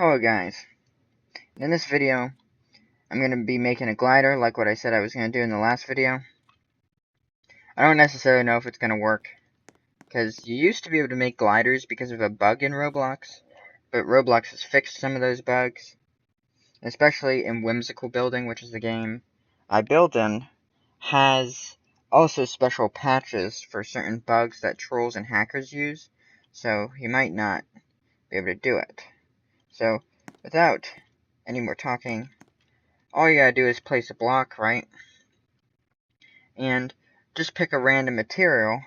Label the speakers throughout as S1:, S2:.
S1: Hello guys, in this video I'm going to be making a glider like what I said I was going to do in the last video. I don't necessarily know if it's going to work, because you used to be able to make gliders because of a bug in Roblox, but Roblox has fixed some of those bugs, especially in Whimsical Building, which is the game I build in, has also special patches for certain bugs that trolls and hackers use, so you might not be able to do it. So, without any more talking, all you gotta do is place a block, right? And just pick a random material,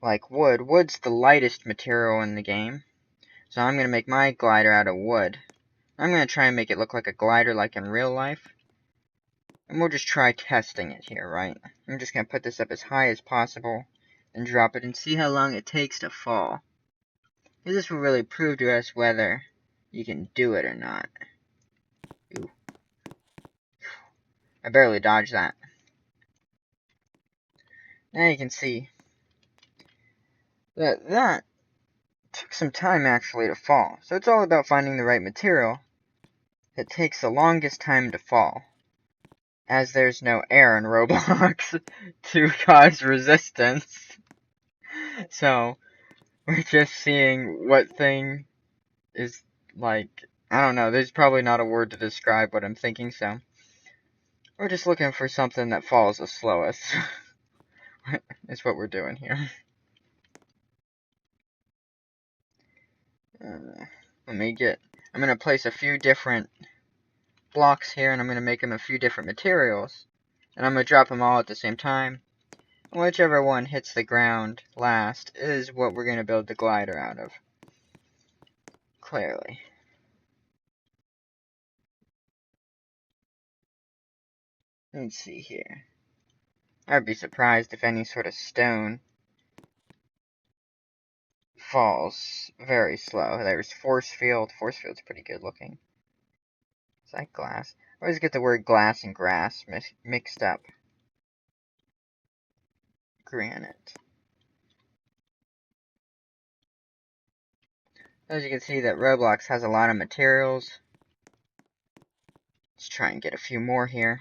S1: like wood. Wood's the lightest material in the game. So I'm gonna make my glider out of wood. I'm gonna try and make it look like a glider like in real life. And we'll just try testing it here, right? I'm just gonna put this up as high as possible and drop it and see how long it takes to fall. This will really prove to us whether you can do it or not. Ooh. I barely dodged that. Now you can see that took some time actually to fall. So it's all about finding the right material that takes the longest time to fall. As there's no air in Roblox to cause resistance. So we're just seeing what thing is like, I don't know, there's probably not a word to describe what I'm thinking, so we're just looking for something that falls the slowest. Is what we're doing here. I'm gonna place a few different blocks here, and I'm going to make them a few different materials. And I'm going to drop them all at the same time. And whichever one hits the ground last is what we're going to build the glider out of. Clearly. Let's see here. I'd be surprised if any sort of stone falls very slow. There's force field. Force field's pretty good looking. Is that glass? I always get the word glass and grass mixed up. Granite. As you can see, that Roblox has a lot of materials. Let's try and get a few more here.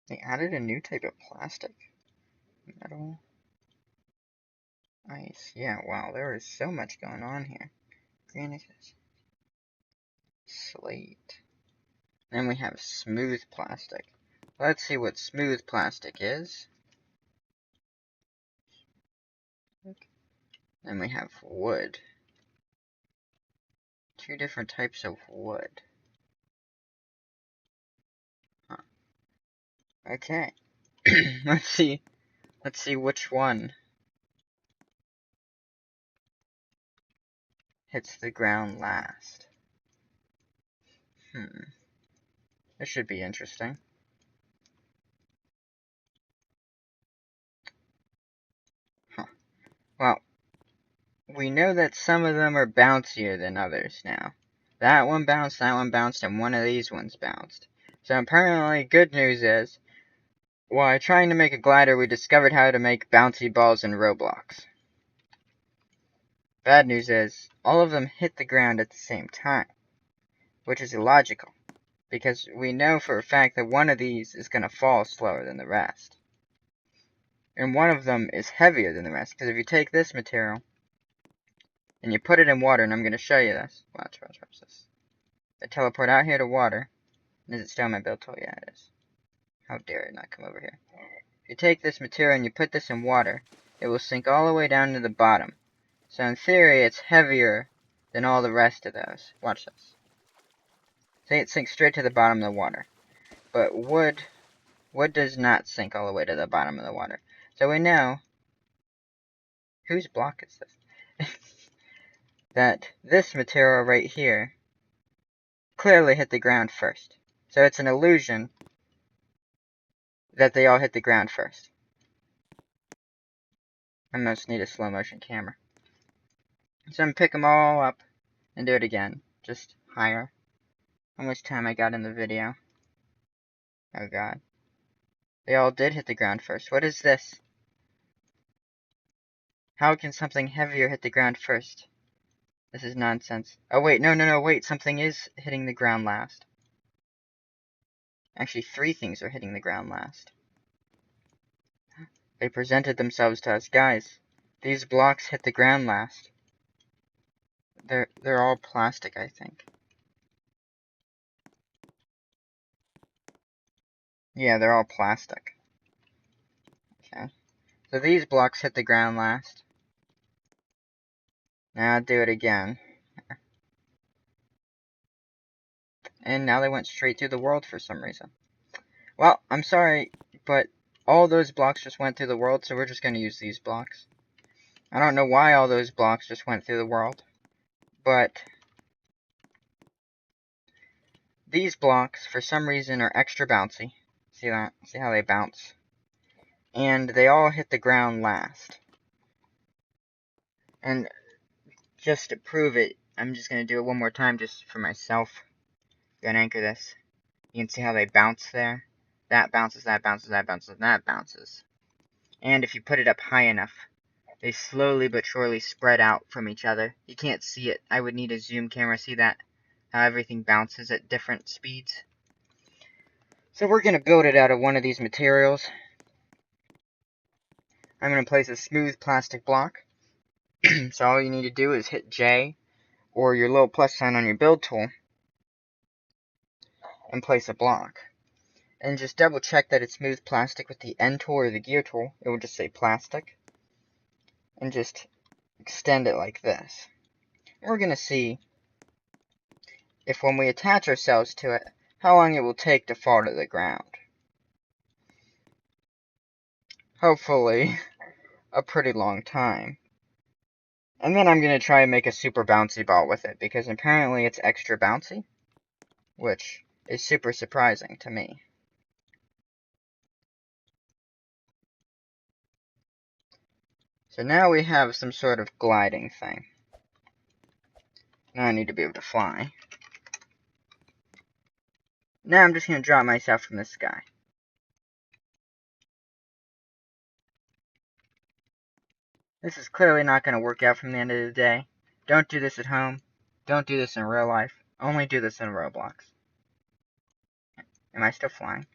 S1: They added a new type of plastic. Metal. Ice. Yeah, wow, there is so much going on here. Granite. Slate. Then we have smooth plastic. Let's see what smooth plastic is. Then we have wood. Two different types of wood. Huh. Okay. Let's see which one hits the ground last. This should be interesting. Huh. Well, we know that some of them are bouncier than others now. That one bounced, and one of these ones bounced. So apparently, good news is, while trying to make a glider, we discovered how to make bouncy balls in Roblox. Bad news is, all of them hit the ground at the same time, which is illogical, because we know for a fact that one of these is going to fall slower than the rest. And one of them is heavier than the rest, because if you take this material, and you put it in water, and I'm going to show you this. Watch this. I teleport out here to water. Is it still on my build tool? Yeah, it is. How dare it not come over here. If you take this material and you put this in water, it will sink all the way down to the bottom. So in theory, it's heavier than all the rest of those. Watch this. See, it sinks straight to the bottom of the water. But wood does not sink all the way to the bottom of the water. So we know, whose block is this? That this material right here clearly hit the ground first. So it's an illusion that they all hit the ground first. I must need a slow motion camera. So I'm gonna pick them all up and do it again, just higher. How much time I got in the video? Oh god. They all did hit the ground first. What is this? How can something heavier hit the ground first? This is nonsense. Oh wait, no, wait, something is hitting the ground last. Actually, 3 things are hitting the ground last. They presented themselves to us. Guys, these blocks hit the ground last. They're all plastic, I think. Yeah, they're all plastic. Okay. So these blocks hit the ground last. Now I'll do it again. And now they went straight through the world for some reason. Well, I'm sorry, but all those blocks just went through the world, so we're just going to use these blocks. I don't know why all those blocks just went through the world, but these blocks, for some reason, are extra bouncy. See that? See how they bounce? And they all hit the ground last. And just to prove it, I'm just going to do it one more time just for myself. Gonna anchor this. You can see how they bounce there. That bounces, that bounces, that bounces, and that bounces. And if you put it up high enough, they slowly but surely spread out from each other. You can't see it. I would need a zoom camera. See that? How everything bounces at different speeds. So we're going to build it out of one of these materials. I'm going to place a smooth plastic block. So all you need to do is hit J or your little plus sign on your build tool and place a block. And just double check that it's smooth plastic with the N tool or the gear tool. It will just say plastic. And just extend it like this. We're going to see if when we attach ourselves to it, how long it will take to fall to the ground. Hopefully, a pretty long time. And then I'm going to try and make a super bouncy ball with it, because apparently it's extra bouncy, which is super surprising to me. So now we have some sort of gliding thing. Now I need to be able to fly. Now I'm just going to drop myself from the sky. This is clearly not going to work out from the end of the day. Don't do this at home. Don't do this in real life. Only do this in Roblox. Am I still flying?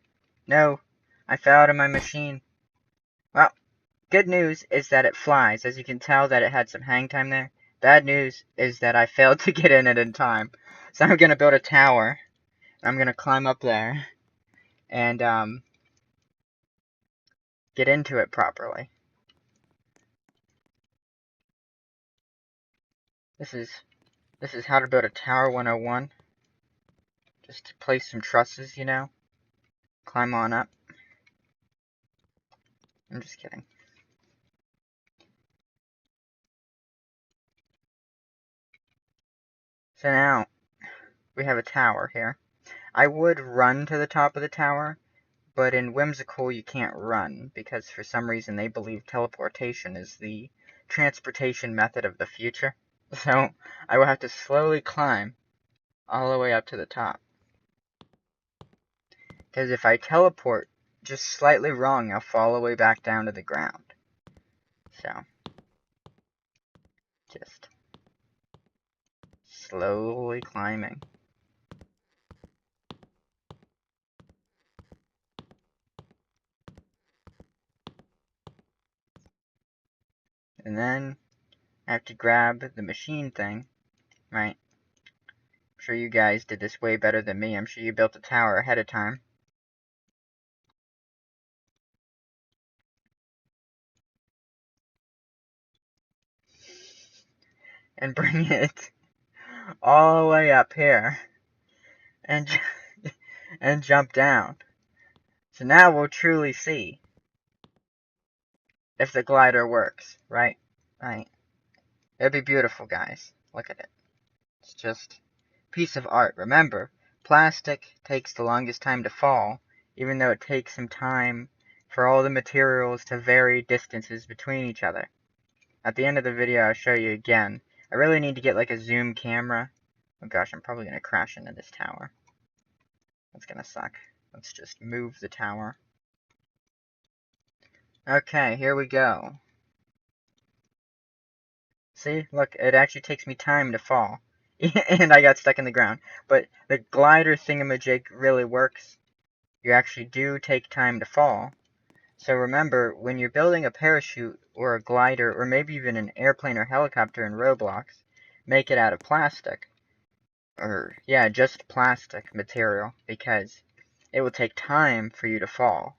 S1: No. I fell out of my machine. Well, good news is that it flies. As you can tell that it had some hang time there. Bad news is that I failed to get in it in time. So I'm going to build a tower. I'm going to climb up there. And, get into it properly. This is how to build a tower 101. Just to place some trusses, you know. Climb on up. I'm just kidding. So now, we have a tower here. I would run to the top of the tower, but in Whimsical you can't run, because for some reason they believe teleportation is the transportation method of the future. So, I will have to slowly climb all the way up to the top. Because if I teleport just slightly wrong, I'll fall all the way back down to the ground. So, just slowly climbing. And then I have to grab the machine thing, right? I'm sure you guys did this way better than me. I'm sure you built a tower ahead of time. And bring it all the way up here. And, and jump down. So now we'll truly see if the glider works, right? Right. It'd be beautiful, guys. Look at it. It's just a piece of art. Remember, plastic takes the longest time to fall, even though it takes some time for all the materials to vary distances between each other. At the end of the video, I'll show you again. I really need to get like a zoom camera. Oh gosh, I'm probably going to crash into this tower. That's going to suck. Let's just move the tower. Okay, here we go. See, look, it actually takes me time to fall. And I got stuck in the ground. But the glider thingamajig really works. You actually do take time to fall. So remember, when you're building a parachute or a glider or maybe even an airplane or helicopter in Roblox, make it out of plastic. Or, yeah, just plastic material, because it will take time for you to fall.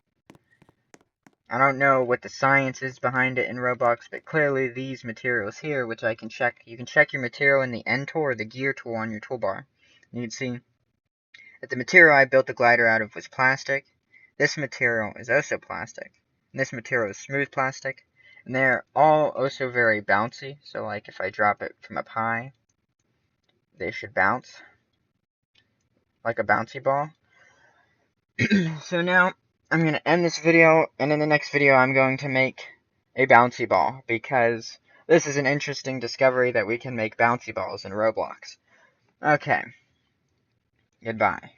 S1: I don't know what the science is behind it in Roblox, but clearly these materials here, which I can check, you can check your material in the N tool or the gear tool on your toolbar. And you can see that the material I built the glider out of was plastic. This material is also plastic. And this material is smooth plastic. And they're all also very bouncy, so like if I drop it from up high, they should bounce like a bouncy ball. So now I'm going to end this video, and in the next video I'm going to make a bouncy ball, because this is an interesting discovery that we can make bouncy balls in Roblox. Okay, goodbye.